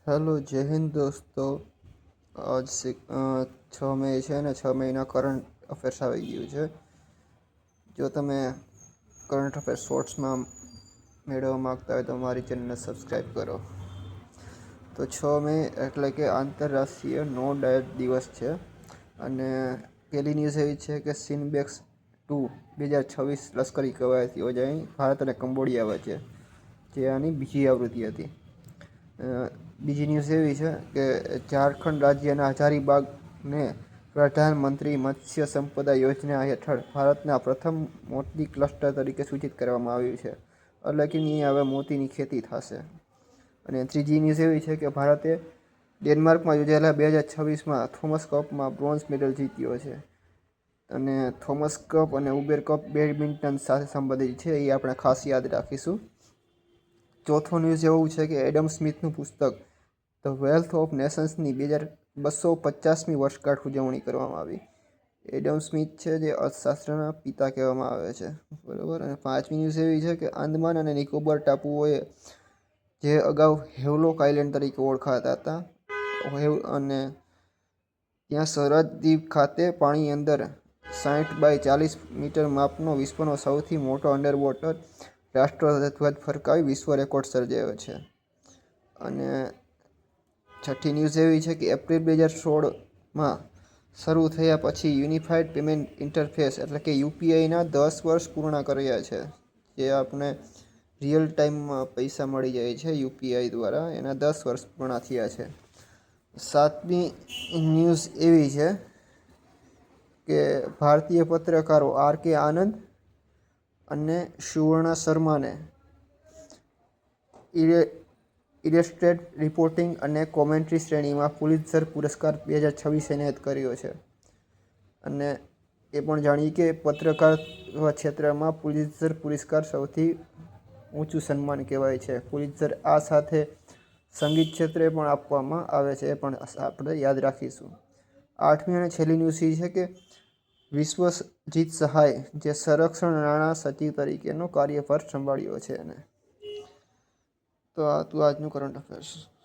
Hello, જય હિન્દ દોસ્તો. આજ 6 મે છે ને 6 મહિના કરંટ અફેર્સ આવી ગયું છે. જો તમે કરંટ અફેર્સ શોર્ટ્સમાં મેળવવા માગતા હોય તો મારી ચેનલને સબસ્ક્રાઈબ કરો. તો 6 મે એટલે કે આંતરરાષ્ટ્રીય નો ડાયટ દિવસ છે. અને પહેલી ન્યૂઝ એવી છે કે સિનબેક્સ 2026 લશ્કરી કવાયત યોજાઈ ભારત અને કંબોડિયા વચ્ચે, જે આની બીજી આવૃત્તિ હતી. બીજી ન્યૂઝ એવી છે કે ઝારખંડ રાજ્યના હજારીબાગને પ્રધાનમંત્રી મત્સ્ય સંપદા યોજના હેઠળ ભારતના પ્રથમ મોતી ક્લસ્ટર તરીકે સૂચિત કરવામાં આવ્યું છે, એટલે કે અહીં હવે મોતીની ખેતી થશે. અને ત્રીજી ન્યૂઝ એવી છે કે ભારતે ડેનમાર્કમાં યોજાયેલા 2026માં થોમસ કપમાં બ્રોન્ઝ મેડલ જીત્યો છે. અને થોમસ કપ અને ઉબેર કપ બેડમિન્ટન સાથે સંબંધિત છે, એ આપણે ખાસ યાદ રાખીશું. ચોથો ન્યૂઝ એવું છે કે એડમ સ્મિથનું પુસ્તક ધ વેલ્થ ઓફ નેશન્સની 250મી વર્ષગાંઠ ઉજવણી કરવામાં આવી. એડમ સ્મિથ છે જે અર્થશાસ્ત્રના પિતા કહેવામાં આવે છે, બરાબર. અને પાંચમી ન્યૂઝ એવી છે કે આંદમાન અને નિકોબાર ટાપુઓએ, જે અગાઉ હેવલોક આઇલેન્ડ તરીકે ઓળખાતા હતા, અને ત્યાં સરહદ દ્વીપ ખાતે પાણી અંદર 60 બાય 40 મીટર માપનો વિશ્વનો સૌથી મોટો અંડરવોટર રાષ્ટ્રધ્વજ ફરકાવી વિશ્વ રેકોર્ડ સર્જાયો છે. અને છઠ્ઠી ન્યૂઝ એવી છે કે એપ્રિલ 2016માં શરૂ થયા પછી યુનિફાઈડ પેમેન્ટ ઇન્ટરફેસ એટલે કે યુપીઆઈના 10 વર્ષ પૂર્ણ કર્યા છે, જે આપણે રિયલ ટાઈમમાં પૈસા મળી જાય છે યુપીઆઈ દ્વારા, એના 10 વર્ષ પૂર્ણ થયા છે. સાતમી ન્યૂઝ એવી છે કે ભારતીય પત્રકારો આર.કે. આનંદ અને સુવર્ણા શર્માને ઇલેસ્ટ્રેટ રિપોર્ટિંગ અને કોમેન્ટ્રી શ્રેણીમાં પુલિત્ઝર પુરસ્કાર 2026 એનાયત કર્યો છે. અને એ પણ જાણીએ કે પત્રકાર ક્ષેત્રમાં પુલિત્ઝર પુરસ્કાર સૌથી ઊંચું સન્માન કહેવાય છે. પુલિત્ઝર આ સાથે સંગીત ક્ષેત્રે પણ આપવામાં આવે છે, એ પણ આપણે યાદ રાખીશું. આઠમી અને છેલ્લી ન્યૂઝ એ છે કે વિશ્વજીત સહાય, જે સંરક્ષણ નાણાં સચિવ તરીકેનો કાર્યભાર સંભાળ્યો છે. તો આ હતું આજનું કરંટ અફેર્સ.